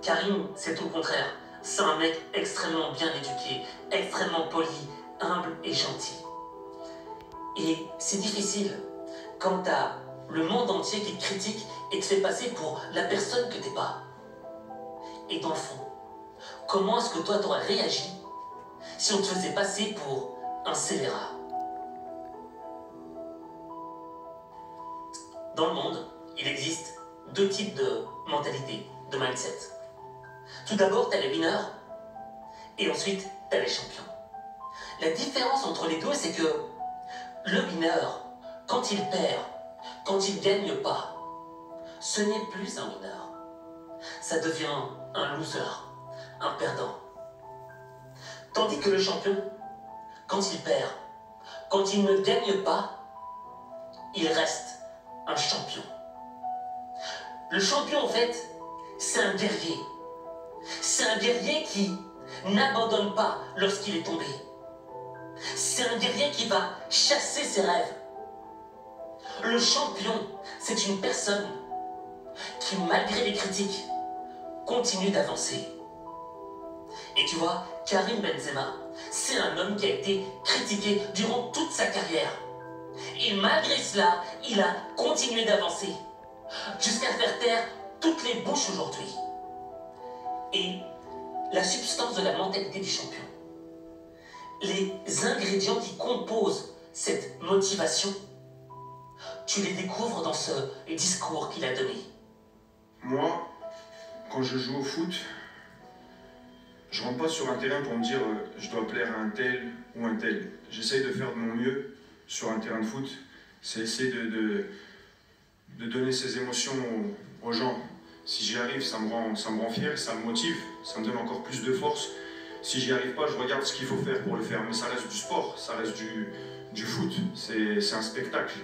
Karim, c'est tout le contraire. C'est un mec extrêmement bien éduqué, extrêmement poli, humble et gentil. Et c'est difficile quand t'as le monde entier qui te critique et te fait passer pour la personne que t'es pas. Et dans le fond, comment est-ce que toi t'aurais réagi si on te faisait passer pour un scélérat? Dans le monde, il existe deux types de mentalité, de mindset. Tout d'abord, t'as les winners, et ensuite, t'as les champions. La différence entre les deux, c'est que le winner, quand il perd, quand il gagne pas, ce n'est plus un winner. Ça devient un loser, un perdant. Tandis que le champion, quand il perd, quand il ne gagne pas, il reste un champion. Le champion, en fait, c'est un guerrier. C'est un guerrier qui n'abandonne pas lorsqu'il est tombé. C'est un guerrier qui va chasser ses rêves. Le champion, c'est une personne qui, malgré les critiques, continue d'avancer. Et tu vois, Karim Benzema, c'est un homme qui a été critiqué durant toute sa carrière. Et malgré cela, il a continué d'avancer, jusqu'à faire taire toutes les bouches aujourd'hui. Et la substance de la mentalité du champion, les ingrédients qui composent cette motivation, tu les découvres dans ce discours qu'il a donné. Moi, quand je joue au foot, je rentre pas sur un terrain pour me dire je dois plaire à un tel ou un tel. J'essaye de faire de mon mieux sur un terrain de foot. C'est essayer de donner ses émotions aux gens. Si j'y arrive, ça me rend fier, ça me motive, ça me donne encore plus de force. Si j'y arrive pas, je regarde ce qu'il faut faire pour le faire. Mais ça reste du sport, ça reste du foot, c'est un spectacle.